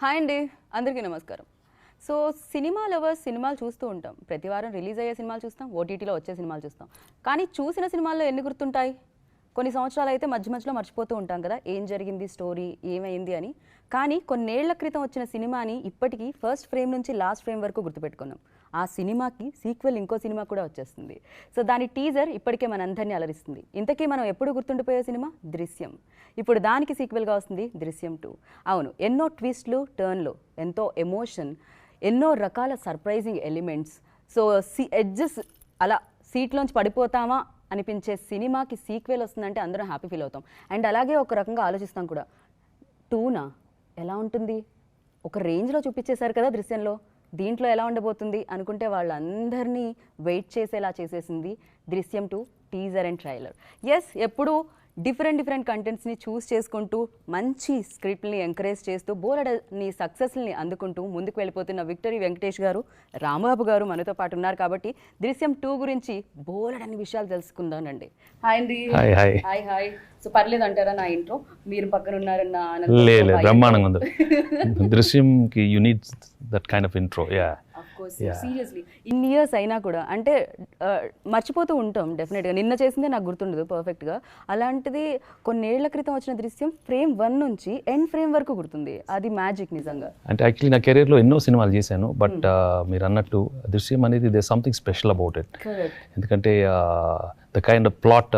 Hi అండి, అందరికీ నమస్కారం. సో సినిమా లవర్స్ సినిమాలు చూస్తూ ఉంటాం. ప్రతి వారం రిలీజ్ అయ్యే సినిమాలు చూస్తాం, ఓటీటీలో వచ్చే సినిమాలు చూస్తాం. కానీ చూసిన సినిమాల్లో ఎన్ని గుర్తుంటాయి? కొన్ని సంవత్సరాలు అయితే మధ్యలో మర్చిపోతూ ఉంటాం కదా, ఏం జరిగింది, స్టోరీ ఏమైంది అని. కానీ కొన్నేళ్ల క్రితం వచ్చిన సినిమాని ఇప్పటికీ ఫస్ట్ ఫ్రేమ్ నుంచి లాస్ట్ ఫ్రేమ్ వరకు గుర్తుపెట్టుకున్నాం. ఆ సినిమాకి సీక్వెల్ ఇంకో సినిమా కూడా వచ్చేస్తుంది. సో దాని టీజర్ ఇప్పటికే మనందరినీ అలరిస్తుంది. ఇంతకీ మనం ఎప్పుడు గుర్తుండిపోయే సినిమా దృశ్యం. ఇప్పుడు దానికి సీక్వెల్గా వస్తుంది దృశ్యం 2. అవును, ఎన్నో ట్విస్ట్లు, టర్న్లు, ఎంతో ఎమోషన్, ఎన్నో రకాల సర్ప్రైజింగ్ ఎలిమెంట్స్. సో ఎడ్జెస్ అలా సీట్లోంచి పడిపోతామా అనిపించే సినిమాకి సీక్వెల్ వస్తుందంటే అందరం హ్యాపీ ఫీల్ అవుతాం. అండ్ అలాగే ఒక రకంగా ఆలోచిస్తాం కూడా, 2నా ఎలా ఉంటుంది, ఒక రేంజ్లో చూపించేశారు కదా దృశ్యంలో, దీంట్లో ఎలా ఉండబోతుంది అనుకుంటే వాళ్ళందరినీ వెయిట్ చేసేలా చేసేసింది దృశ్యం 2 టీజర్ అండ్ ట్రైలర్. ఎస్, ఎప్పుడు డిఫరెంట్ కంటెంట్స్ని చూస్ చేసుకుంటూ మంచి స్క్రిప్ట్ని ఎంకరేజ్ చేస్తూ బోలెడని సక్సెస్ని అందుకుంటూ ముందుకు వెళ్ళిపోతున్న విక్టరీ వెంకటేష్ గారు, రాంబాబు గారు మనతో పాటు ఉన్నారు. కాబట్టి దృశ్యం 2 గురించి బోలెడని విషయాలు తెలుసుకుందానండి. హాయ్ అండి. Hi hi. సో పర్లేదు అంటారా నా ఇంట్రో? మీరు పక్కన ఉన్నారన్న బ్రహ్మాండంగా ఉంది. దృశ్యంకి you need that kind of intro. Seriously ఇన్ని ఇయర్స్ అయినా కూడా అంటే మర్చిపోతూ ఉంటాం డెఫినెట్గా. నిన్న చేసిందే నాకు గుర్తుండదు పర్ఫెక్ట్గా. అలాంటిది కొన్నేళ్ల క్రితం వచ్చిన దృశ్యం ఫ్రేమ్ 1 నుంచి ఎండ్ ఫ్రేమ్ వరకు గుర్తుంది. అది మ్యాజిక్ నిజంగా. అంటే యాక్చువల్లీ నా కెరీర్లో ఎన్నో సినిమాలు చేశాను, బట్ మీరు అన్నట్టు దృశ్యం అనేది they something special about it. ఎందుకంటే the kind of plot,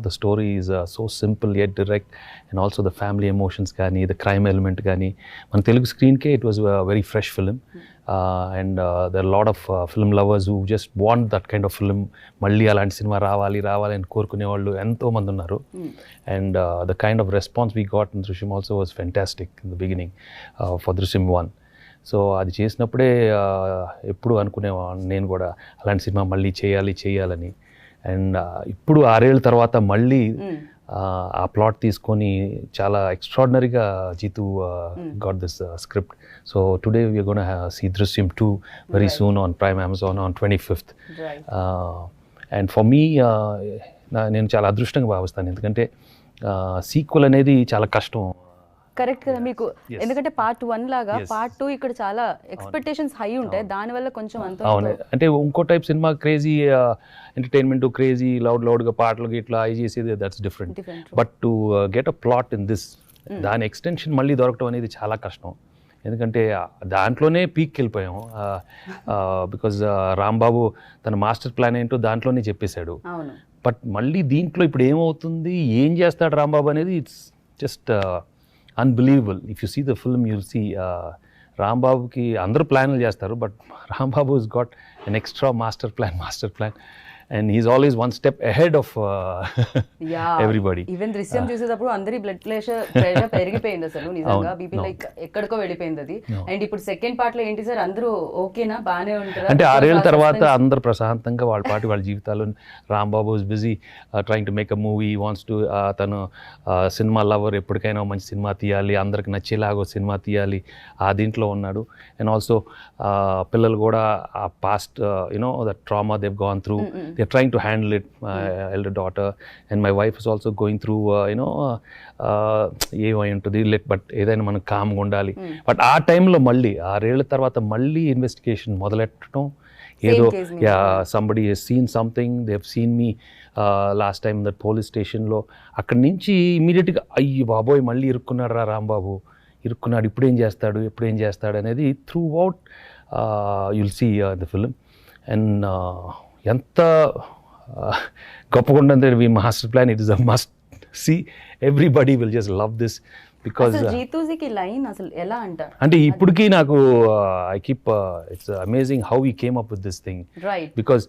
the story is so simple yet direct, and also the family emotions gaani, the crime element gaani, man Telugu screen ke it was a very fresh film. And there are a lot of film lovers who just want that kind of film. Malli alanti cinema ravali ani korukune vallu ento mandi unnaru. And the kind of response we got in Drishyam also was fantastic in the beginning for Drishyam 1. So అది చేసినప్పుడే ఎప్పుడు అనుకునేవాడిని నేను కూడా అలాంటి cinema మళ్ళీ చేయాలని. And ఇప్పుడు 6 ఏళ్ళ తర్వాత మళ్ళీ ఆ ప్లాట్ తీసుకొని చాలా ఎక్స్ట్రాడినరీగా Jeethu got this script. So today we're gonna see Drishyam 2 very soon on Prime Amazon on 25th. And for me నేను చాలా అదృష్టంగా భావిస్తాను, ఎందుకంటే సీక్వెల్ అనేది చాలా కష్టం. కరెక్ట్ కదా మీకు, ఎందుకంటే పార్ట్ 1 లాగా పార్ట్ 2 ఇక్కడ చాలా ఎక్స్పెక్టేషన్స్ హై ఉంటాయి, దానివల్ల కొంచెం అంత. అవును, అంటే ఇంకో type cinema crazy entertainment, crazy లౌడ్గా పాటలు ఇట్లా అవి చేసేది, that's different. But to get a plot in this, దాని ఎక్స్టెన్షన్ మళ్ళీ దొరకడం అనేది చాలా కష్టం. ఎందుకంటే దాంట్లోనే పీక్కి వెళ్ళిపోయాము. బికాజ్ రాంబాబు తన మాస్టర్ ప్లాన్ ఏంటో దాంట్లోనే చెప్పేశాడు. బట్ మళ్ళీ దీంట్లో ఇప్పుడు ఏమవుతుంది, ఏం చేస్తాడు రాంబాబు అనేది it's just unbelievable. If you see the film, you'll see రాంబాబుకి అందరూ ప్లాన్లు చేస్తారు, but Rambabu has got an extra master plan, and he's always one step ahead of everybody. Even Drishyam చూసేటప్పుడు అందరి బ్లడ్ ప్రెషర్ పెరిగిపోయింది అసలు నిజంగా, బీపీ లైక్ ఎక్కడికో వెళ్ళిపోయింది అది. అండ్ ఇప్పుడు సెకండ్ పార్ట్ లో ఏంటి సార్, అందరూ ఓకేనా, బాగానే ఉంటారు అంటే 6 ఏళ్ళ తర్వాత అందరు ప్రశాంతంగా వాళ్ళ జీవితాలు. Rambabu is busy trying to make a movie, wants to, తను సినిమా లవర్, ఎప్పటికైనా మంచి సినిమా తీయాలి, అందరికి నచ్చేలాగా సినిమా తీయాలి, ఆ దీంట్లో ఉన్నాడు. అండ్ ఆల్సో పిల్లలు కూడా ఆ past that trauma they've gone through, they're trying to handle it. My elder daughter and my wife is also going through ఏమై ఉంటుంది, బట్ ఏదైనా మనం కామ్గా ఉండాలి. బట్ ఆ టైంలో మళ్ళీ 6 ఏళ్ళ తర్వాత మళ్ళీ ఇన్వెస్టిగేషన్ మొదలెట్టడం, ఏదో somebody has seen something, they have seen me last time that police stationలో. అక్కడి నుంచి ఇమీడియట్గా అయ్యి బాబోయ్ మళ్ళీ ఇరుక్కున్నాడు రాంబాబు, ఇప్పుడు ఏం చేస్తాడు అనేది throughout you'll see the film. And ఎంత గొప్పగా ఉంటుంది మీ master plan, it is a must see. Everybody will just love this. Because జీతూజీకి లైన్ అసలు ఎలా అంటారు అంటే ఇప్పటికీ నాకు I keep it's amazing how he came up with this thing. Because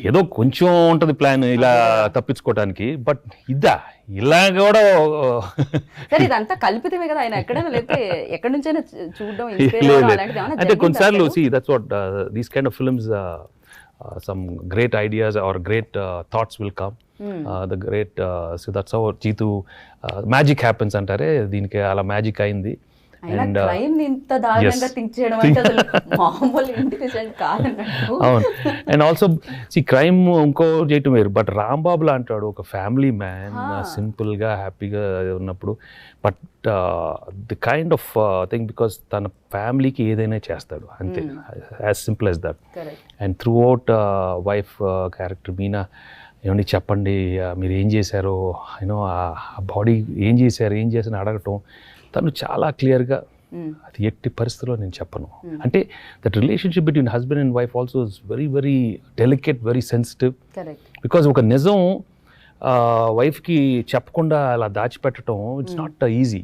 ఏదో కొంచెం ఉంటుంది ప్లాన్ ఇలా తప్పించుకోవడానికి, బట్ ఇలా కూడా ఇదంతా కల్పితమే కదా, ఆయన ఎక్కడైనా లేకపోతే ఎక్కడి నుంచైనా చూడడం. అంటే కొన్నిసార్లు see that's what these kind of films, some great ideas or great thoughts will come. The great so that's how Jeetu magic happens అంటారే, దీనికి అలా మ్యాజిక్ అయింది. అయినా క్రైమ్ ఇంత దారుణంగా థింక్ చేయడం అంటే అసలు మామూలు ఇంటెలిజెంట్ కాదన్నట్టు. అవును. అండ్ ఆల్సో క్రైమ్ ఇంకో చేయటం వేరు, బట్ రాంబాబు లాంటాడు ఒక ఫ్యామిలీ మ్యాన్, సింపుల్గా హ్యాపీగా ఉన్నప్పుడు, but the kind of thing, because తన ఫ్యామిలీకి ఏదైనా చేస్తాడు అంతే, as simple as that. And through out wife character Meena, ఏమండి చెప్పండి మీరు ఏం చేశారో, యూనో ఆ బాడీ ఏం చేశారని అడగటం, తను చాలా క్లియర్గా అది ఎట్టి పరిస్థితిలో నేను చెప్పను. అంటే that relationship between husband and wife also is very very delicate, very sensitive. Because ఒక నిజం వైఫ్కి చెప్పకుండా అలా దాచిపెట్టడం it's not easy.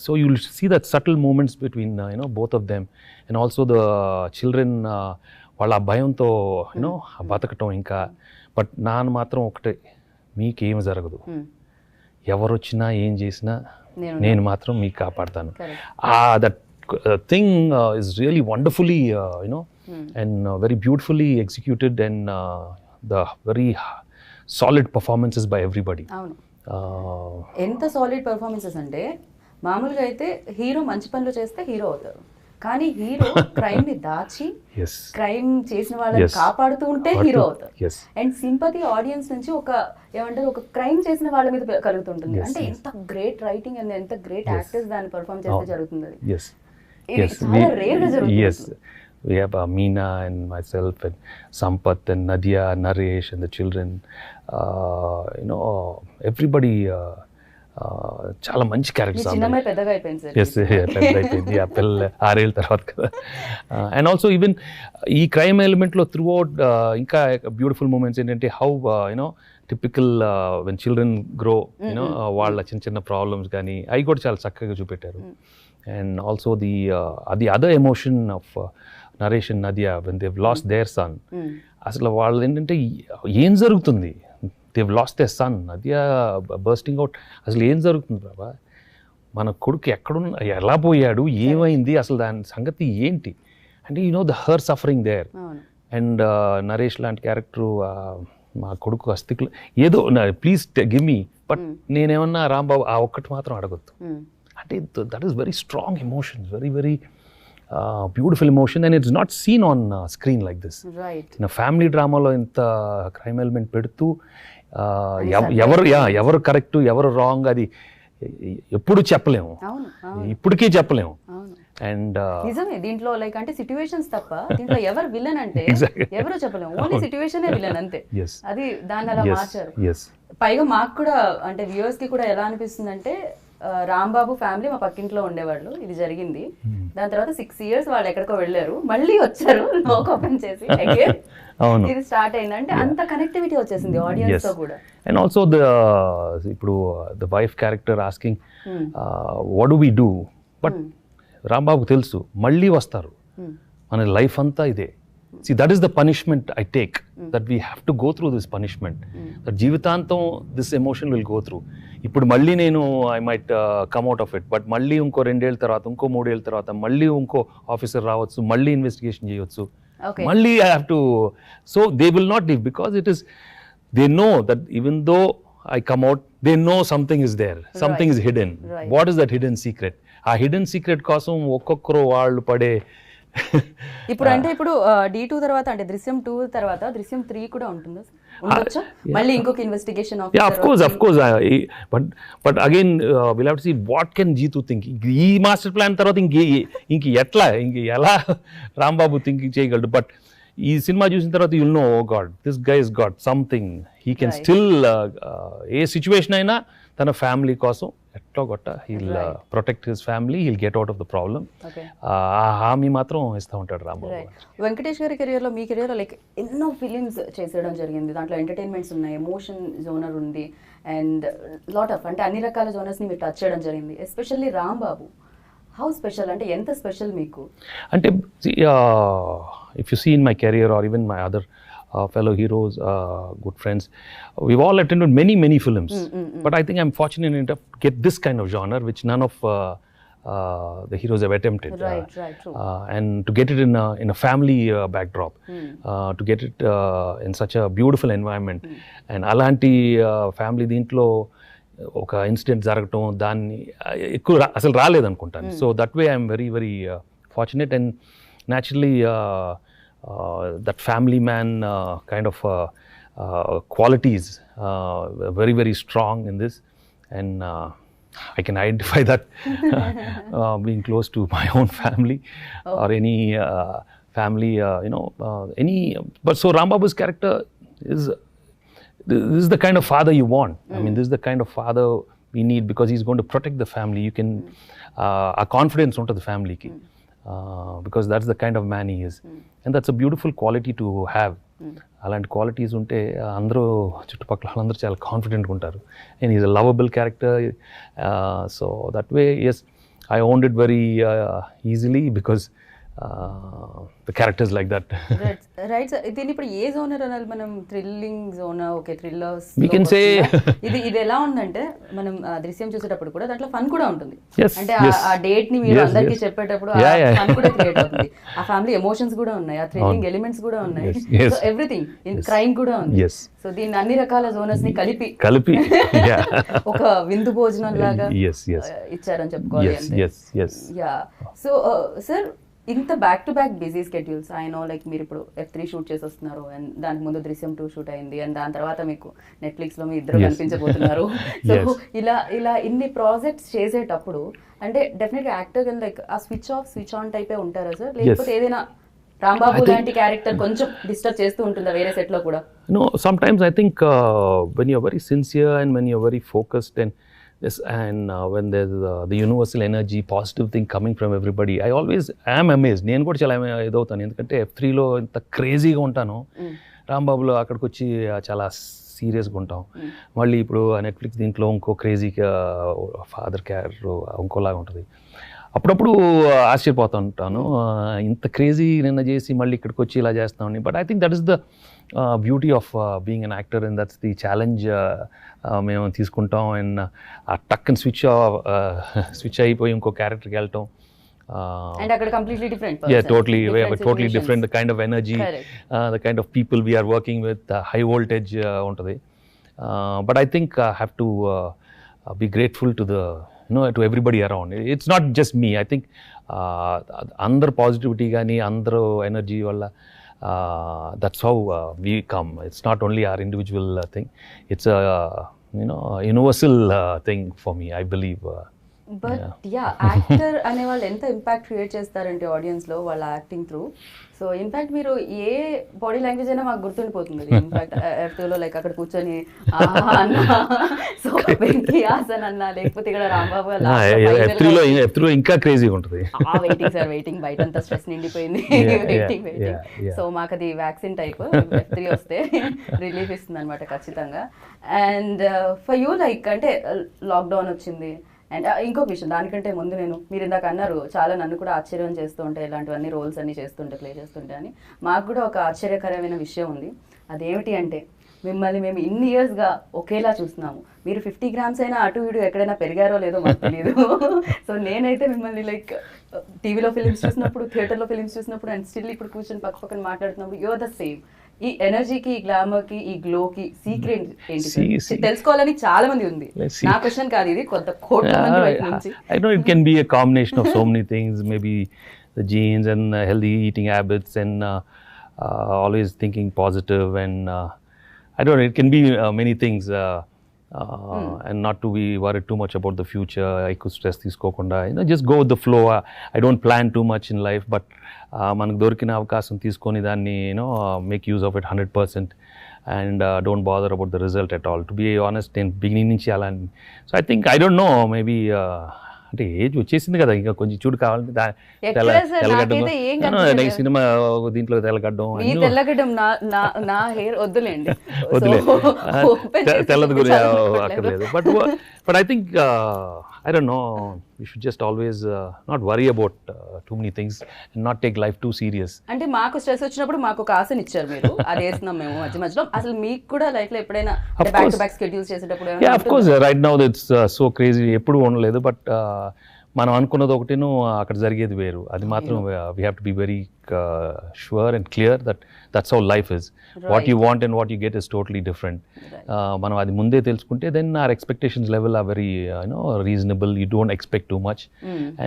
So you will see that subtle moments between both of them. And also the children వాళ్ళ భయంతో బతకటం. ఇంకా but నాన్న మాత్రం ఒకటే, మీకేం జరగదు, ఎవరు వచ్చినా ఏం చేసినా నేను మాత్రం మీకు కాపాడతాను. That thing is really wonderfully and very beautifully executed, and the very solid performances by everybody. ఎంత సాలిడ్ పర్ఫార్మెన్సెస్ అంటే, మామూలుగా అయితే హీరో మంచి పనులు చేస్తే హీరో అవుతారు, కానీ హీరో క్రైమ్ ని దాచి క్రైమ్ చేసిన వాళ్ళని కాపాడుతూ ఉంటే హీరో అవుతారు. అండ్ సింపతి ఆడియన్స్ నుంచి ఒక ఏమంటారు, ఒక క్రైమ్ చేసిన వాళ్ళ మీద కలుగుతుంటుంది. అంటే ఎంత గ్రేట్ రైటింగ్ అండ్ ఎంత గ్రేట్ యాక్టర్స్ దాన్ని పర్ఫార్మ్ చేస్తే జరుగుతుంది. ఇది చాలా రేర్ గా జరుగుతుంది. We have Meena and myself and Sampath and Nadia, Naresh and the children. Everybody చాలా మంచి క్యారెక్టర్స్. పెద్దగా అయిపోయింది, ఆ పిల్ల 6 ఏళ్ళ తర్వాత కదా. అండ్ ఆల్సో ఈవెన్ ఈ క్రైమ్ ఎలిమెంట్లో త్రూ అవుట్ ఇంకా బ్యూటిఫుల్ మూమెంట్స్ ఏంటంటే, how typical when children grow, వాళ్ళ చిన్న చిన్న ప్రాబ్లమ్స్ కానీ అవి కూడా చాలా చక్కగా చూపెట్టారు. And also the other emotion of Naresh and Nadiya when they've lost their son. అసలు వాళ్ళు ఏంటంటే ఏం జరుగుతుంది, they've lost their son, Nadia bursting out, అసలు ఏం జరుగుతుంది బాబా, మన కొడుకు ఎక్కడున్నా, ఎలా పోయాడు, ఏమైంది, అసలు దాని సంగతి ఏంటి అంటే, the her suffering there. And Naresh లాంటి క్యారెక్టరు, మా కొడుకు అస్థికులు ఏదో ప్లీజ్ గివ్ మీ, బట్ నేనేమన్నా రాంబాబు ఆ ఒక్కటి మాత్రం అడగొద్దు అంటే, that is very strong emotion, very very beautiful emotion, and it's not seen on screen like this. In family డ్రామాలో ఇంత క్రైమ్ ఎలిమెంట్ పెడుతూ ఎవరు కరెక్ట్ ఎవరు రాంగ్ అది ఎప్పుడు చెప్పలేము, ఇప్పటికీ చెప్పలేము. అండ్ నిజమే, దీంట్లో లైక్ అంటే సిట్యుయేషన్స్ తప్ప దీంట్లో ఎవరు విలన్ అంటే ఎవరో చెప్పలేము, ఓన్లీ సిట్యుయేషనే విలన్ అంతే. అది దాన్ని అలా మార్చారు. పైగా మాకు కూడా అంటే వ్యూవర్స్ కి కూడా ఎలా అనిపిస్తుంది అంటే, రాంబాబు ఫ్యామిలీ మా పక్కింట్లో ఉండేవాళ్ళు, ఇది జరిగింది, దాని తర్వాత 6 years వాళ్ళు ఎక్కడికో వెళ్ళారు, మళ్ళీ వచ్చారు లోక్ ఓపెన్ చేసి ఇది స్టార్ట్ అయిందంటే అంత కనెక్టివిటీ వచ్చేసింది ఆడియన్స్ తో కూడా. అండ్ ఆల్సో ఇప్పుడు the wife character asking what do we do, but Rambabu తెలుసు మళ్ళీ వస్తారు, మన లైఫ్ అంతా ఇదే. See, that is the punishment I take, that we have to go through this punishment, that జీవితాంతం this emotion will go through. ఇప్పుడు మళ్ళీ నేను I might come out of it, but మళ్ళీ ఇంకో 2 ఏళ్ళ తర్వాత, ఇంకో 3 ఏళ్ళ తర్వాత మళ్ళీ ఇంకో ఆఫీసర్ రావచ్చు, మళ్ళీ ఇన్వెస్టిగేషన్ చేయవచ్చు, మళ్ళీ I have to, so they will not leave, because it is, they know that even though I come out, they know something is there, something is hidden. What is that hidden secret? ఆ hidden secret కోసం ఒక్కొక్కరు వాళ్ళు పడే ఇప్పుడు అంటే ఇప్పుడు D2 తర్వాత అంటే దృశ్యం 2 తర్వాత దృశ్యం 3 కూడా ఉంటుందా, ఉండొచ్చా మళ్ళీ ఇంకొక investigation officer? of course but again we'll have to see what can Jeetu think. ఈ మాస్టర్ ప్లాన్ తర్వాత ఇంక ఎలా రాంబాబు థింకింగ్ చేయగలడు. బట్ ఈ సినిమా చూసిన తర్వాత you'll know, oh God, this guy has got something, he can still A situation అయినా తన ఫ్యామిలీ కోసం ఎట్లా గొట్ట he'll protect his family, he'll get out of the problem. ఆ హామీ మాత్రం ఇస్తూ ఉంటాడు రాంబాబు. వెంకటేష్ గారి కెరియర్లో, మీ కెరియర్లో లైక్ ఎన్నో ఫిలిమ్స్ చేసేయడం జరిగింది, దాంట్లో ఎంటర్టైన్మెంట్స్ ఉన్నాయి, ఎమోషన్ జోనర్ ఉంది, అండ్ లాట్ ఆఫ్ అంటే అన్ని రకాల జోనర్స్ని మీరు టచ్ చేయడం జరిగింది. ఎస్పెషల్లీ రాంబాబు హౌ స్పెషల్, అంటే ఎంత స్పెషల్ మీకు? అంటే if you see in my career or even my other fellow heroes, good friends, we've all attended many films, but I think I'm fortunate enough to get this kind of genre which none of the heroes have attempted. True. And to get it in a family backdrop, to get it in such a beautiful environment, and alanti family dintlo ఒక incident జరగటం దాన్ని ఎక్కువ అసలు రాలేదనుకుంటాను. So that way I'm very very fortunate and naturally that family man kind of qualities very very strong in this, and I can identify that being close to my own family or any family, any. But so Rambabu's character is, this is the kind of father you want. I mean, this is the kind of father we need, because he's going to protect the family. You can a confidence onto the family ki, because that's the kind of man he is, and that's a beautiful quality to have. అలాంటి qualities ఉంటే అందరూ చుట్టుపక్కల వాళ్ళందరూ చాలా కాన్ఫిడెంట్గా ఉంటారు. And is a lovable character. So that way as I owned it very easily because the characters like that. Right sir. దీన్ని ఇప్పుడు ఏ జోనర్ అనాలి మనం? థ్రిల్లింగ్ జోనా? Okay, thrillers. We can say ఇది ఎలా ఉందంటే మనం దృశ్యం చూసేటప్పుడు కూడా దాంట్లో ఫన్ కూడా ఉంటుంది. Yes, అంటే yes. ఆ డేట్ ని మీరు Yes, అందరికీ yes. చెప్పేటప్పుడు Yeah, yeah. ఫన్ కూడా క్రియేట్ అవుతుంది. ఆ ఫ్యామిలీ ఎమోషన్స్ కూడా ఉన్నాయి, ఆ థ్రిల్లింగ్ ఎలిమెంట్స్ కూడా ఉన్నాయి. Yes, yes. So everything in crime కూడా ఉంది. Yes. సో దీన్ని అన్ని రకాల జోనర్స్ ని కలిపి yeah. ఒక విందు భోజనం లాగా Yes, yes. ఇచ్చారని చెప్పుకోవాలి. Yes, yes, yes. Yeah. So sir, ఇంత back to back busy schedules, I know like మీరు ఇప్పుడు F3 షూట్ చేసి వస్తున్నారు, అండ్ దానికి ముందు దృశ్యం 2 షూట్ అయింది, అండ్ దాని తర్వాత మీకు నెట్ఫ్లిక్స్ లో మీ ఇద్దరు Yes. కనిపించబోతున్నారు. So Yes. ఇలా ఇన్ని ప్రాజెక్ట్స్ చేసేటప్పుడు అంటే డెఫినెట్ గా యాక్టర్ లైక్ ఆ స్విచ్ ఆఫ్ స్విచ్ ఆన్ టైపే ఉంటారా సార్? లేకపోతే ఏదైనా రాంబాబు లాంటి క్యారెక్టర్ కొంచెం డిస్టర్బ్ చేస్తూ ఉంటుందా వేరే సెట్ లో కూడా? No, sometimes I think when you're very sincere and when you're very focused and yes, and when there's the universal energy, positive thing coming from everybody, I always am amazed. నేను కూడా చాలా ఇదవుతాను, ఎందుకంటే F3లో ఇంత క్రేజీగా ఉంటాను, రాంబాబులో అక్కడికి వచ్చి చాలా సీరియస్గా ఉంటాం. మళ్ళీ ఇప్పుడు నెట్ఫ్లిక్స్ దీంట్లో ఇంకో క్రేజీగా ఫాదర్ క్యారెక్టర్ ఇంకోలాగా ఉంటుంది. అప్పుడప్పుడు ఆశ్చర్యపోతూ ఉంటాను, ఇంత క్రేజీ నిన్న చేసి మళ్ళీ ఇక్కడికి వచ్చి ఇలా చేస్తామని. But I think that is the beauty of being an actor, and that's the challenge మేము తీసుకుంటాం. అండ్ ఆ టక్ అండ్ స్విచ్ అయిపోయి ఇంకో క్యారెక్టర్కి వెళ్ళటం. And అక్కడ completely different person. Yeah, totally. We have a totally situations. different kind of energy, the kind of people we are working with, high voltage untadi. But I think I have to be grateful to the, to everybody around. It's not just me. I think andar positivity gaani, andar energy valla, that's how we come. It's not only our individual thing. It's a universal thing for me, I believe. But actor అనే వాళ్ళు ఎంత impact create చేస్తారంటే audience లో వాళ్ళ acting through. So in fact మీరు ఏ body language అయినా మాకు గుర్తుండిపోతుంది. ఇన్ఫాక్ట్ F2లో లైక్ అక్కడ కూర్చొని సో వెంకయాసన్ అన్నా, లేకపోతే ఇక్కడ రాంబాబు F3లో ఇంకా క్రేజీగా ఉంటుంది. వెయిటింగ్ సార్, వెయిటింగ్, బయట అంతా స్ట్రెస్ నిండిపోయింది. వెయిటింగ్. సో మాకు అది వ్యాక్సిన్ టైప్, F3 వస్తే రిలీఫ్ ఇస్తుంది అనమాట ఖచ్చితంగా. అండ్ ఫర్ యూ లైక్ అంటే లాక్డౌన్ వచ్చింది, అండ్ ఇంకొక విషయం దానికంటే ముందు మీరు ఇందాక అన్నారు చాలా నన్ను కూడా ఆశ్చర్యం చేస్తూ ఉంటాయి ఇలాంటివన్నీ రోల్స్ అన్ని చేస్తుంటే, ప్లే చేస్తుంటే అని. మాకు కూడా ఒక ఆశ్చర్యకరమైన విషయం ఉంది. అదేమిటి అంటే మిమ్మల్ని మేము ఇన్ని ఇయర్స్గా ఒకేలా చూస్తున్నాము. మీరు 50 grams అయినా అటు ఇటు ఎక్కడైనా పెరిగారో లేదో మాకు తెలియదు. సో నేనైతే మిమ్మల్ని లైక్ టీవీలో ఫిలిమ్స్ చూసినప్పుడు, థియేటర్లో ఫిలిమ్స్ చూసినప్పుడు, అండ్ స్టిల్ ఇప్పుడు కూర్చొని పక్కన మాట్లాడుతున్నప్పుడు యూఆర్ ద సేమ్. ఈ ఎనర్జీకి, ఈ గ్లామర్కి, ఈ గ్లోకి సీక్రెట్ ఏంటి తెలుసుకోవాలని చాలా మంది ఉంది. నా క్వశ్చన్ కాదు ఇది, కొంత కోట్ల మంది వైపు నుంచి. I know it can be a combination of so many things, maybe the genes and healthy eating habits and always thinking positive, and I don't know, it can be many things, and not to be worried too much about the future. I could stress తీసుకోకుండా, just go with the flow. I don't plan too much in life, but మనకు దొరికిన అవకాశం తీసుకొని దాన్ని make use of it 100%, and don't bother about the result at all. To be honest, in beginning నుంచి అలా. So I think, I don't know, maybe అంటే age వచ్చేసింది కదా, ఇంకా కొంచెం చూడు కావాలంటే తెల్లగడ్డం, సినిమా దీంట్లో తెల్లగడ్డం నా హెయిర్ వద్దులేండి, తెల్లది గురి అక్కర్లేదు. But I think I don't know, we should just always not worry about too many things and not take life too serious. అంటే మాకు స్ట్రెస్ వచ్చినప్పుడు మాకు ఒక ఆశని ఇచ్చారు మీరు, అది వేస్తున్నాం మేము మధ్యలో. అసలు మీకు కూడా లైఫ్ లో ఎప్పుడైనా బ్యాక్ టు బ్యాక్ షెడ్యూల్స్ చేసేటప్పుడు? Yeah, of course, right now it's so crazy, ఎప్పుడు ఉండలేదు. బట్ మనం అనుకున్నది ఒకటిను అక్కడ జరిగేది వేరు. అది మాత్రం we have to be very sure and clear that's how life is. What you want and what you get is totally different. మనం అది ముందే తెలుసుకుంటే then our expectations level are very reasonable. You don't expect too much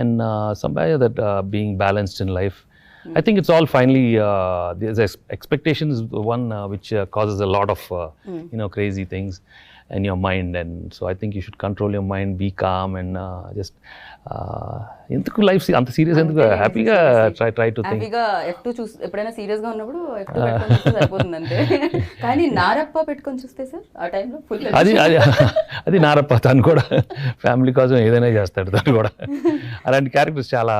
and somehow that being balanced in life. I think it's all finally there's expectation is one which causes a lot of crazy things in your mind, and so I think you should control your mind, be calm, and just ఎందుకు life అంత serious ఎందుకు, హ్యాపీగా try to think. హ్యాపీగా F2 ఎప్పుడైనా serious గా ఉన్నప్పుడు F2 పెట్టుకొని చూస్తే సరిపోతుంది అంతే. కానీ నారప్ప పెట్టుకొని చూస్తే సార్ ఆ టైంలో ఫుల్ అది నారప్ప. తను కూడా ఫ్యామిలీ కోసం ఏదైనా చేస్తాడు. తను కూడా అలాంటి క్యారెక్టర్స్ చాలా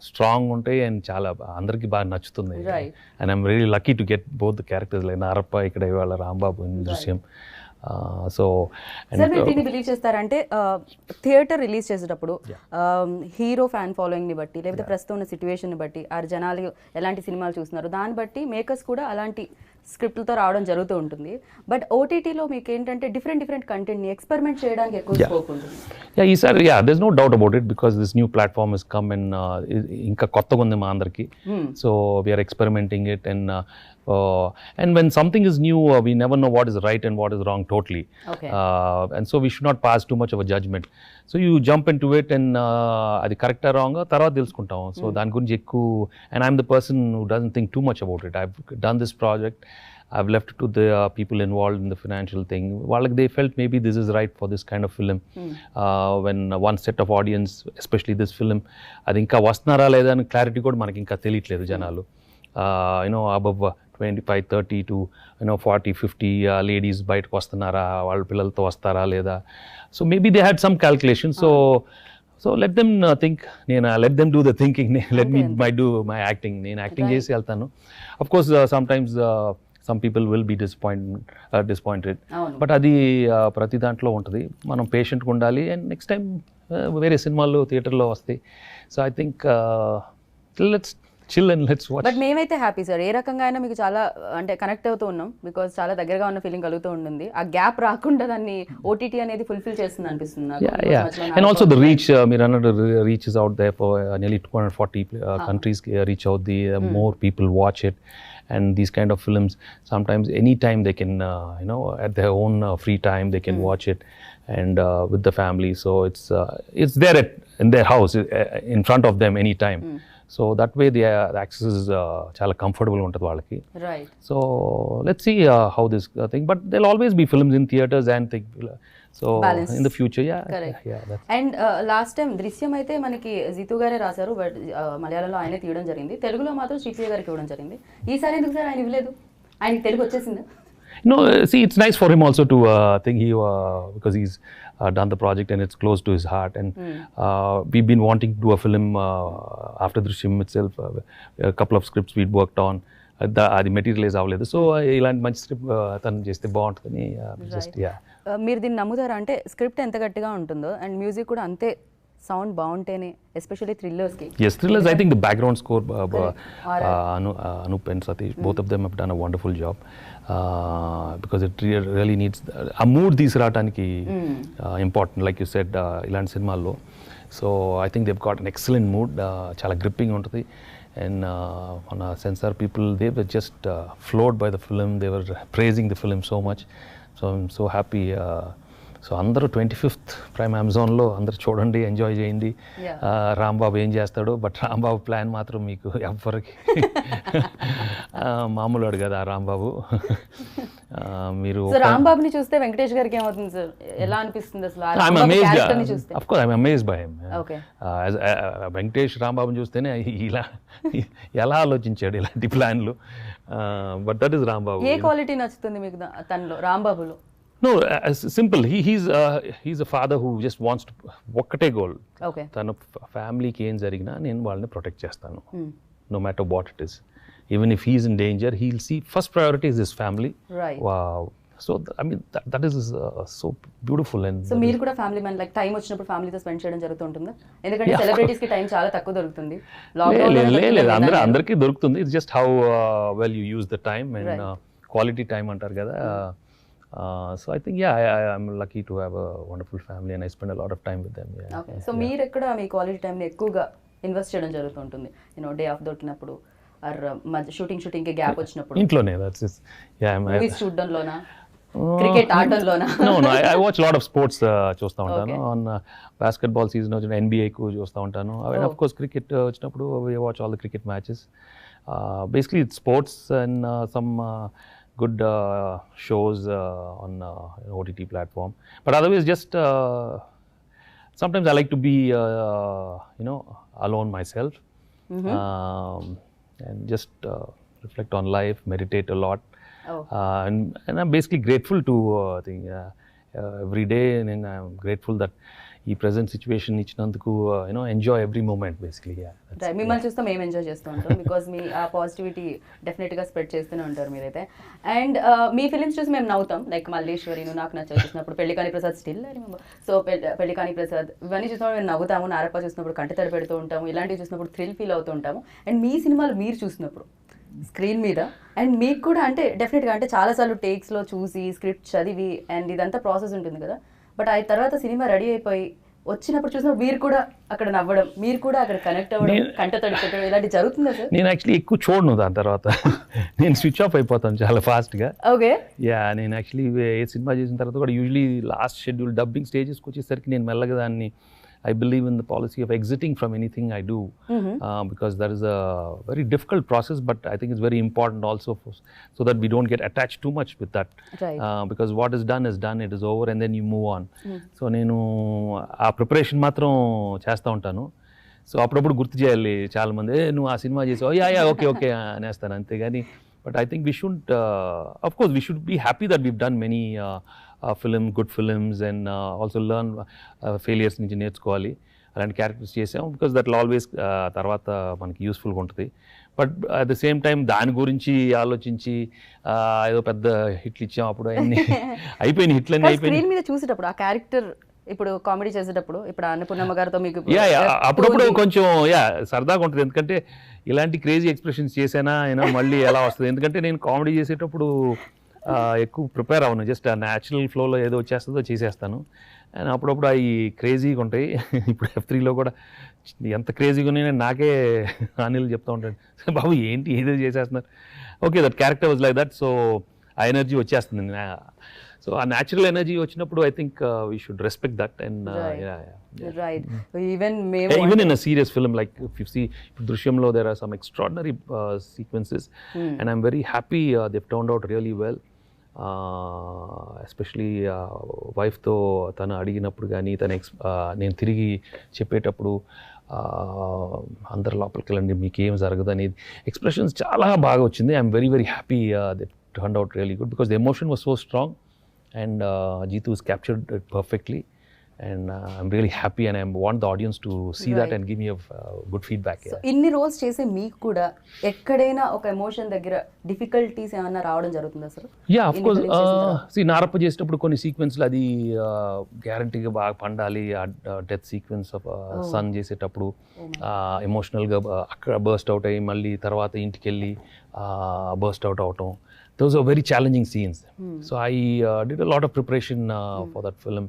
స్ట్రాంగ్ ఉంటాయి అండ్ చాలా అందరికీ బాగా నచ్చుతుంది. And I'm really lucky to get both the characters like Narappa, ఇక్కడ ఇవాళ రాంబాబు ఇన్ దృశ్యం. సో సార్ మీరు దీన్ని బిలీవ్ చేస్తారంటే థియేటర్ రిలీజ్ చేసేటప్పుడు హీరో ఫ్యాన్ ఫాలోయింగ్ని బట్టి లేకపోతే ప్రస్తుతం ఉన్న సిచ్యువేషన్ని బట్టి ఆ జనాలు ఎలాంటి సినిమాలు చూస్తున్నారు దాన్ని బట్టి మేకర్స్ కూడా అలాంటి స్క్రిప్ట్లతో రావడం జరుగుతూ ఉంటుంది. బట్ ఓటీటీలో మీకు ఏంటంటే డిఫరెంట్ కంటెంట్ని ఎక్స్పెరిమెంట్ చేయడానికి ఎక్కువ స్కోప్ ఉంటుంది. ఈసారి there's no doubt about it because this new platform has come and ఇంకా కొత్తగా ఉంది మా అందరికి. So we are experimenting it and when something is new we never know what is right and what is wrong totally. And so we should not pass too much of a judgment. So you jump into it and అది కరెక్టా wrong తర్వాత తెలుసుకుంటాం. So దాని గురించి ఎక్కువ, and I'm the person who doesn't think too much about it. I've done this project, I've left it to the people involved in the financial thing. They felt maybe this is right for this kind of film. When one set of audience, especially this film, అది ఇంకా వస్తున్నారా లేదా అని clarity కూడా మనకి ఇంకా తెలియట్లేదు జనాలు. Above 25-30 to 40-50 లేడీస్ బయటకు వస్తున్నారా, వాళ్ళ పిల్లలతో వస్తారా లేదా. So maybe they had some calculation. So let them think, let them do the thinking, let me do my acting. నేను యాక్టింగ్ చేసి వెళ్తాను. Of course sometimes some people will be disappointed. But అది ప్రతి దాంట్లో ఉంటుంది. మనం పేషెంట్గా ఉండాలి అండ్ నెక్స్ట్ టైం వేరే సినిమాలు థియేటర్లో వస్తాయి. So I think let's chill and let's watch. But మేమైతే హ్యాపీ సార్. ఏ రకంగా అయినా మీకు చాలా అంటే కనెక్ట్ అవుతూ ఉన్నాం బికాజ్ చాలా దగ్గరగా ఉన్న ఫీలింగ్ కలుగుతూ ఉంటుంది. ఆ గ్యాప్ రాకుండా దాన్ని ఓటీటీ అనేది ఫుల్ఫిల్ చేస్తుంది అనిపిస్తుంది నాకు. అండ్ ఆల్సో ద రీచ్, మీరు అన్నట్టు reach is out there for nearly 240 countries reach out, the more people watch it. And these kind of films, sometimes anytime they can at their own free time they can watch it and with the family. So it's there in their house in front of them anytime. So that way the access is chala comfortable untadi vallaki. Right. So let's see how this thing, but there'll always be films in theaters and so balance in the future. Correct. And last time దృశ్యం అయితే మనకి జితు గారే రాశారు, but మలయాళంలో ఆయనే తీయడం జరిగింది. తెలుగులో మాత్రం శ్రీప్రియ గారికి ఇవ్వడం జరిగింది. ఈసారి ఎందుకు సార్ ఆయన ఇవ్వలేదు? ఆయనకి తెలుగు వచ్చేసిందా? No, see, it's nice for him also to think because he's done the project and it's close to his heart. And we've been wanting to do a film after Drishyam itself. A couple of scripts we'd worked on. అది materialise అవ్వలేదు. So ఇలాంటి మంచి script తను చేస్తే బాగుంటుందని just మీరు దీన్ని నమ్ముతారా? అంటే స్క్రిప్ట్ ఎంత గట్టిగా ఉంటుందో అండ్ మ్యూజిక్ కూడా అంతే సౌండ్ బాగుంటేనే, especially థ్రిల్లర్స్కి. Yes, thrillers, I think the background score, Anup and Satish, both of them have done a wonderful job because it really needs a mood తీసుకురావడానికి important, like you said, ఇలాంటి సినిమాల్లో. So I think they've got an excellent mood, చాలా gripping ఉంటుంది. And on censor people, they were just floored by the film. They were praising the film so much. So I'm so happy. So అందరూ 25th prime అమెజాన్లో అందరూ చూడండి, enjoy చేయండి. రాంబాబు ఏం చేస్తాడో, but Rambabu plan మాత్రం మీకు ఎవ్వరికి మామూలు కదా రాంబాబు. మీరు రాంబాబుని చూస్తే వెంకటేష్ గారికి ఏమవుతుంది సార్? ఎలా అనిపిస్తుంది అసలు? Of course, I'm amazed by him. Venkatesh రాంబాబుని చూస్తేనే ఇలా ఎలా ఆలోచించాడు ఇలాంటి ప్లాన్లు. But that is Rambabu. A quality నచ్చుతుంది మీకు తనలో, రాంబాబులో? No, simple. He's a father who just wants to ఒక్కటే గోల్. తన ఫ్యామిలీకి ఏం జరిగినా నేను వాళ్ళని ప్రొటెక్ట్ చేస్తాను, no matter what it is. Even if he's in danger, he'll see first priority is his family. Right. Wow. So I mean that is so beautiful. And so మీరు కూడా ఫ్యామిలీ మ్యాన్, లైక్ టైం వచ్చినప్పుడు ఫ్యామిలీతో spend చేయడం జరుగుతుంటుందా? ఎందుకంటే celebrities కి time చాలా తక్కువ దొరుకుతుంది. లేదు, అందరికీ దొరుకుతుంది. It's just how well you use the time and quality time అంటారు కదా. So I think, I'm lucky to have a wonderful family and I spend a lot of time with them. Yeah. Okay so మీరు ఎక్కడ మీ quality టైంని ఎక్కువగా invest చేయడం జరుగుతుంటుంది day off దొరికినప్పుడు ఆర్ షూటింగ్కి గ్యాప్ వచ్చినప్పుడు ఇంట్లోనే, that's it. మూవీస్ చూడడంలోనా క్రికెట్ ఆడడంలోనా? No, I watch a lot of sports చూస్తూ ఉంటాను. ఆన్ బాస్కెట్బాల్ సీజన్ వచ్చిన NBA ఎక్కువ చూస్తూ ఉంటాను. And of course cricket వచ్చినప్పుడు we watch all the cricket matches. Basically it's sports and some good shows on OTT platform. But otherwise just sometimes I like to be alone myself. And just reflect on life, meditate a lot. And I'm basically grateful to every day, and I'm grateful that ఈ present situation ఇచ్చినందుకు enjoy every moment basically. మిమ్మల్ని చూస్తే మేము enjoy చేస్తూ ఉంటాం because మీ ఆ positivity డెఫినెట్గా spread చేస్తూనే ఉంటారు మీరైతే. అండ్ మీ ఫిలిమ్స్ చూసి మేము నవ్వుతాం, లైక్ మల్లేశ్వరి, నువ్వు నాకు నచ్చ చూసినప్పుడు, పెళ్లికాని ప్రసాద్ స్టిల్ సో పెళ్లికాని ప్రసాద్ ఇవన్నీ చూసినప్పుడు మేము నవ్వుతాము, నారప్ప చూసినప్పుడు కంటి తడి పెడుతూ ఉంటాము, ఇలాంటివి చూసినప్పుడు థ్రిల్ ఫీల్ అవుతూ ఉంటాము. అండ్ మీ సినిమాలు మీరు చూసినప్పుడు స్క్రీన్ మీద అండ్ మీకు కూడా అంటే డెఫినెట్గా అంటే చాలాసార్లు టేక్స్లో చూసి స్క్రిప్ట్ చదివి అండ్ ఇదంతా ప్రాసెస్ ఉంటుంది కదా, బట్ ఆ తర్వాత సినిమా రెడీ అయిపోయి వచ్చినప్పుడు చూసినప్పుడు మీరు కూడా అక్కడ నవ్వడం, మీరు కూడా అక్కడ కనెక్ట్ అవ్వడం, కంట తడి పెట్టడం ఇలాంటి జరుగుతుందా సార్? నేను యాక్చువల్లీ ఎక్కువ చూడను దాని తర్వాత. నేను స్విచ్ ఆఫ్ అయిపోతాను చాలా ఫాస్ట్గా. ఓకే. నేను యాక్చువల్లీ ఏ సినిమా చేసిన తర్వాత కూడా యూజువలీ లాస్ట్ షెడ్యూల్ డబ్బింగ్ స్టేజెస్కి వచ్చేసరికి నేను మెల్లగా దాన్ని I believe in the policy of exiting from anything I do, because that is a very difficult process, but I think it's very important also so that we don't get attached too much with that. Right. Because what is done, it is over, and then you move on. So నేను ఆ preparation మాత్రం చేస్తూ ఉంటాను. So అప్పుడప్పుడు గుర్తు చేయాలి చాలా మంది, నువ్వు ఆ సినిమా చేసావు, ఓకే అనేస్తాను అంతేగాని. But I think we should, of course, we should be happy that we've done many good films, and also learn failures నుంచి నేర్చుకోవాలి. అలాంటి క్యారెక్టర్స్ చేసాం బికాస్ దట్ ఆల్వేస్ తర్వాత మనకి యూస్ఫుల్గా ఉంటుంది. But at the same time దాని గురించి ఆలోచించి ఏదో పెద్ద హిట్లు ఇచ్చాం, అప్పుడు అన్ని అయిపోయినాయి, హిట్లన్నీ అయిపోయినాయి. స్క్రీన్ మీద చూసేటప్పుడు ఆ క్యారెక్టర్ ఇప్పుడు కామెడీ చేసేటప్పుడు ఇప్పుడు అన్నపూర్ణమ్మ గారితో మీకు అప్పుడప్పుడు కొంచెం సరదాగా ఉంటుంది, ఎందుకంటే ఇలాంటి క్రేజీ ఎక్స్ప్రెషన్స్ చేసానా మళ్ళీ ఎలా వస్తుంది, ఎందుకంటే నేను కామెడీ చేసేటప్పుడు ఎక్కువ ప్రిపేర్ అవ్వను, జస్ట్ ఆ న్యాచురల్ ఫ్లోలో ఏదో వచ్చేస్తుందో చేసేస్తాను. అండ్ అప్పుడప్పుడు అవి క్రేజీగా ఉంటాయి. ఇప్పుడు F3లో కూడా ఎంత క్రేజీగా ఉన్నాయో నాకే అనిల్ చెప్తూ ఉంటాడు, బాబు ఏంటి ఏదో చేసేస్తున్నారు. Okay, that character was like that, so ఆ ఎనర్జీ వచ్చేస్తుంది. సో ఆ న్యాచురల్ ఎనర్జీ వచ్చినప్పుడు I think we should respect that. And even in a serious film like if you see Drishyamlo, there are some extraordinary sequences, and I'm very happy they've turned out really well. Especially వైఫ్తో తను అడిగినప్పుడు కానీ నేను తిరిగి చెప్పేటప్పుడు అందరు లోపలికి వెళ్ళండి మీకేం జరగదు అనేది ఎక్స్ప్రెషన్స్ చాలా బాగా వచ్చింది. I'm very very happy they turned out really good because the emotion was so strong and Jeetu has captured it perfectly, and I'm really happy, and I want the audience to see that and give me a good feedback. So inni roles chese meeku kuda ekkadaina oka emotion daggara difficulties emanna raavadam jarugutunda sir? Yeah, of course. See, Narappa చేసేటప్పుడు కొన్ని సీక్వెన్స్లు అది గ్యారంటీగా బాగా పండాలి. Death sequence of sun చేసేటప్పుడు ఎమోషనల్గా అక్కడ burst out అయ్యి మళ్ళీ తర్వాత ఇంటికి వెళ్ళి బర్స్ట్ అవుట్ అవటం, those are very challenging scenes. So I did a lot of preparation for that film.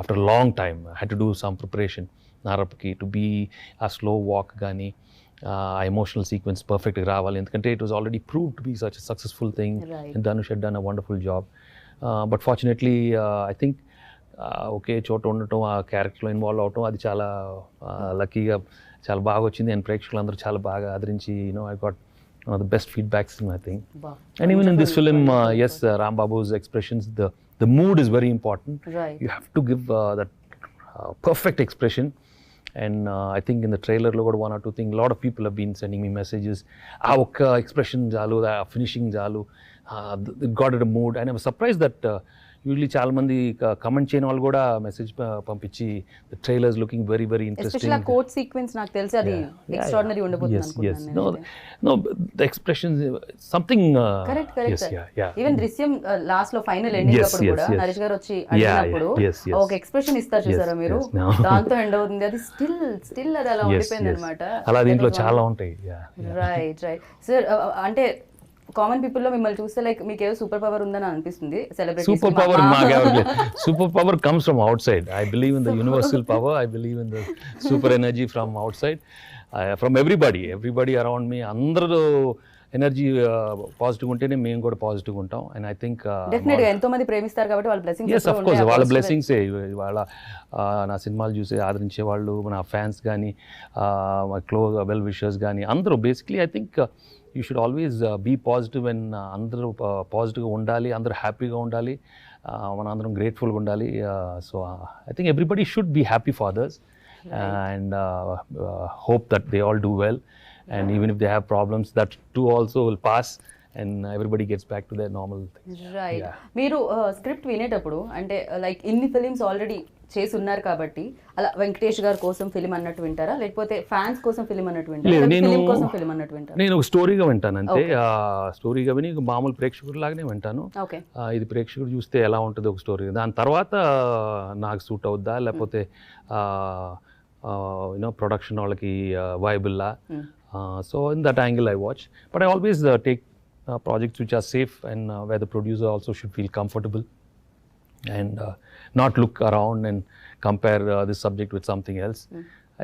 After a long time I had to do some preparation Narapaki to be a slow walk gani emotional sequence perfect raavali, endukante it was already proved to be such a successful thing. Right. And Dhanush had done a wonderful job, but fortunately I think okay చోట ఉండటం ఆ క్యారెక్టర్లో involve అవటం అది చాలా లక్కీగా చాలా బాగా వచ్చింది. అండ్ ప్రేక్షకులందరూ చాలా బాగా ఆదరించి I got one of the best feedbacks, I think. Wow. And even in this film, yes, Ram Babu's expressions, the mood is very important. Right. You have to give that perfect expression. And I think in the trailer, look at one or two things. A lot of people have been sending me messages. Okka expression jalu, finishing jalu, it got at a mood. And I was surprised that usually చాలా మంది comment చేయని వాళ్ళు కూడా message పంపించి the trailers looking very very interesting. Especially ఆ coat sequence నాకు తెలిసి అది ఎక్స్ట్రార్డినరీ ఉండబోతుంది అనుకుంటున్నాను. Know the expressions something correct. Even దృశ్యం లాస్ట్ లో ఫైనల్ ఎండింగ్ అప్పుడు కూడా నరేష్ గారు వచ్చి అడిగినప్పుడు ఒక ఎక్స్‌ప్రెషన్ ఇస్తారు చూసారా మీరు, దాంతో ఎండ్ అవుతుంది. అది స్టిల్ అది అలా ఉండిపోయింది అన్నమాట. అలా దీంట్లో చాలా ఉంటాయి. Right sir. అంటే కామన్ పీపుల్ లో మిమ్మల్ని చూస్తే లైక్ మీకు ఏదో సూపర్ పవర్ ఉందని అనిపిస్తుంది సెలబ్రిటీ సూపర్ పవర్ మాకెవరు super power comes from outside. I believe in the universal power. I believe in the super energy from outside, from everybody around me. అందరూ energy positive ఉంటేనే మేము కూడా positive ఉంటాం. And I think definite గా ఎంతో మంది ప్రేమిస్తారు కాబట్టి వాళ్ళ బ్లెస్సింగ్స్ ఎస్, అఫ్ కోర్స్ వాళ్ళ బ్లెస్సింగ్సే. వాళ్ళ నా సినిమాలు చూసి ఆదరించే వాళ్ళు, నా ఫ్యాన్స్ కానీ, మా క్లోజ్ వెల్ విషర్స్ కానీ అందరూ basically I think you should always be positive. And అందరూ పాజిటివ్గా ఉండాలి, అందరూ హ్యాపీగా ఉండాలి, మన అందరం గ్రేట్ఫుల్గా ఉండాలి. So I think everybody should be happy for others and hope that they all do well. And even if they have problems, that too also will pass and everybody gets back to their normal things. Right. మీరు script వినేటప్పుడు అంటే like ఇన్ని films already చేసి ఉన్నారు కాబట్టి అలా వెంకటేష్ గారి కోసం ఫిలిం అన్నట్టు వింటారా, లేకపోతే ఫ్యాన్స్ కోసం ఫిలిం అన్నట్టు వింటారా, ఫిలిం కోసం ఫిలిం అన్నట్టు వింటారా? నేను ఒక స్టోరీగా వింటాను అంతే. స్టోరీగా విని మామూలు ప్రేక్షకుడు లాగానే వింటాను. ఓకే. ఇది ప్రేక్షకుడు చూస్తే ఎలా ఉంటుంది ఒక స్టోరీ, దాని తర్వాత నాకు సూట్ అవుద్దా లేకపోతే ప్రొడక్షన్ వాళ్ళకి వయబుల్లా. So in that angle I watch, but I always take projects which are safe and where the producer also should feel comfortable and not look around and compare this subject with something else.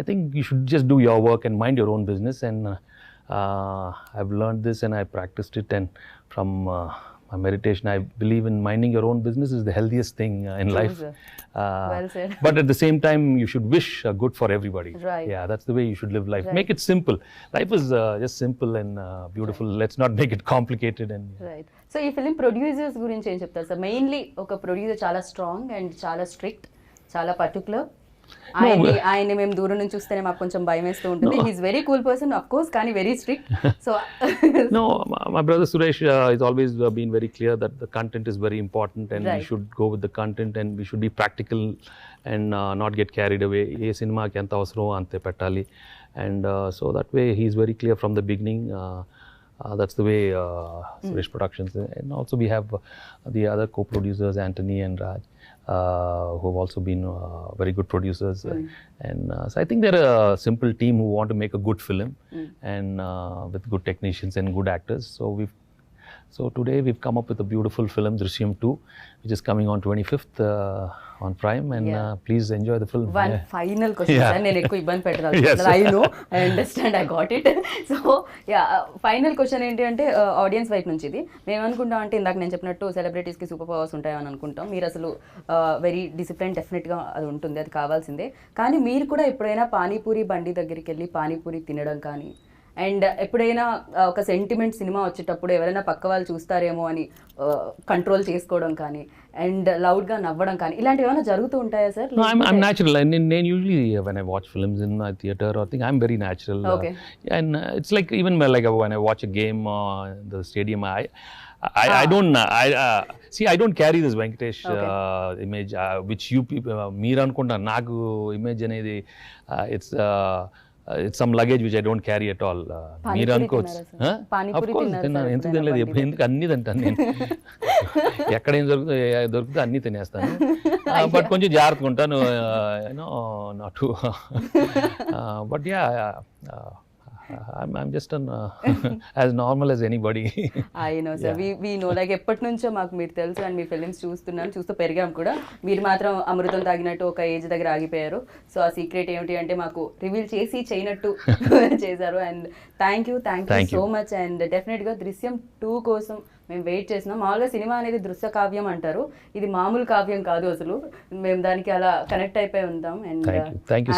I think you should just do your work and mind your own business, and I've learned this and I practiced it, and from my meditation I believe in minding your own business is the healthiest thing in life. Well said. But at the same time you should wish good for everybody. Right. Yeah, that's the way you should live life. Right. Make it simple. Life is just simple and beautiful. Right. Let's not make it complicated. And right. So ఈ film producers గురించి ఏం చెప్తారు sir? Mainly ఒక producer చాలా strong and చాలా strict, చాలా particular. ఆయన మేము దూరం నుంచి చూస్తేనే మాకు కొంచెం భయం వేస్తూ ఉంటుంది. He's very cool person of course, కానీ very strict. So no, my brother Suresh is always been very clear that the content is very important and Right. we should go with the content and we should be practical and not get carried away. ఏ సినిమాకి ఎంత అవసరం అంతే పెట్టాలి. And so that way he is very clear from the beginning. That's the way Suresh Productions. And also we have the other co-producers Anthony and Raj, who have also been very good producers. And so I think they're a simple team who want to make a good film and with good technicians and good actors. So today we've come up with a beautiful film, Drishyam 2, which is coming on 25th on Prime, and please enjoy the film. One final question, sir. నేను ఎక్కువ ఇబ్బంది పెట్టాలి. I know, I understand, I got it. So final question ఏంటి అంటే audience వైపు నుంచి ఇది మేము అనుకుంటాం అంటే ఇందాక నేను చెప్పినట్టు సెలబ్రిటీస్కి సూపర్ పవర్స్ ఉంటాయని అనుకుంటాం. మీరు అసలు వెరీ డిసిప్లిన్, డెఫినెట్గా అది ఉంటుంది, అది కావాల్సిందే. కానీ మీరు కూడా ఎప్పుడైనా పానీపూరి బండి దగ్గరికి వెళ్ళి పానీపూరి తినడం కానీ, అండ్ ఎప్పుడైనా ఒక సెంటిమెంట్ సినిమా వచ్చేటప్పుడు ఎవరైనా పక్క వాళ్ళు చూస్తారేమో అని కంట్రోల్ చేసుకోవడం కానీ, అండ్ లౌడ్గా నవ్వడం కానీ, ఇలాంటివి ఏమైనా జరుగుతూ ఉంటాయా సార్? No, I'm natural. నేను usually when I watch films in a theater or thing, I'm very natural. Okay. And it's like even like when I watch a game in the stadium, I don't see, I don't carry this Venkatesh image which you people మీరు అనుకుంటారు. నాకు image అనేది it's some luggage which I don't carry at all. మీరు అనుకోవచ్చు. Of course తిన్నాను. ఎందుకు తినలేదు? ఎందుకు అన్ని తింటాను నేను. ఎక్కడ ఏం దొరుకుతుందో అన్ని తినేస్తాను. బట్ కొంచెం జాగ్రత్తగా ఉంటాను. Not to but yeah I'm just as normal as anybody. I know, sir. We know, like ఎప్పటి నుంచో మాకు మీరు తెలుసు అండ్ మీ ఫిలిమ్స్ చూస్తూ పెరిగాం కూడా. మీరు మాత్రం అమృతం తాగినట్టు ఒక ఏజ్ దగ్గర ఆగిపోయారు. సో ఆ సీక్రెట్ ఏమిటి అంటే మాకు రివీల్ చేసి చేయనట్టు చేశారు. And thank you so much. And డెఫినెట్గా దృశ్యం 2 కోసం మేము వెయిట్ చేస్తున్నాం. మామూలుగా సినిమా అనేది దృశ్య కావ్యం అంటారు, ఇది మామూలు కావ్యం కాదు అసలు. మేము దానికి అలా కనెక్ట్ అయిపోయి ఉంటాం. అండ్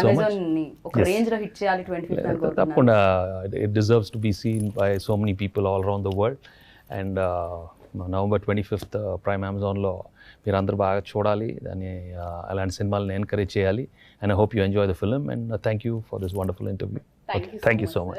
అమెజాన్ ని ఒక రేంజ్ లో హిట్ చేయాలి 25th అనుకుంటున్నాను. It deserves to be seen by so many people all around the world. And November 25th Prime Amazon లో మీరు అందరూ బాగా చూడాలి. దాన్ని అలాంటి సినిమాలను ఎంకరేజ్ చేయాలి. And I hope you enjoy the film, and thank you for this wonderful interview. Thank you so much.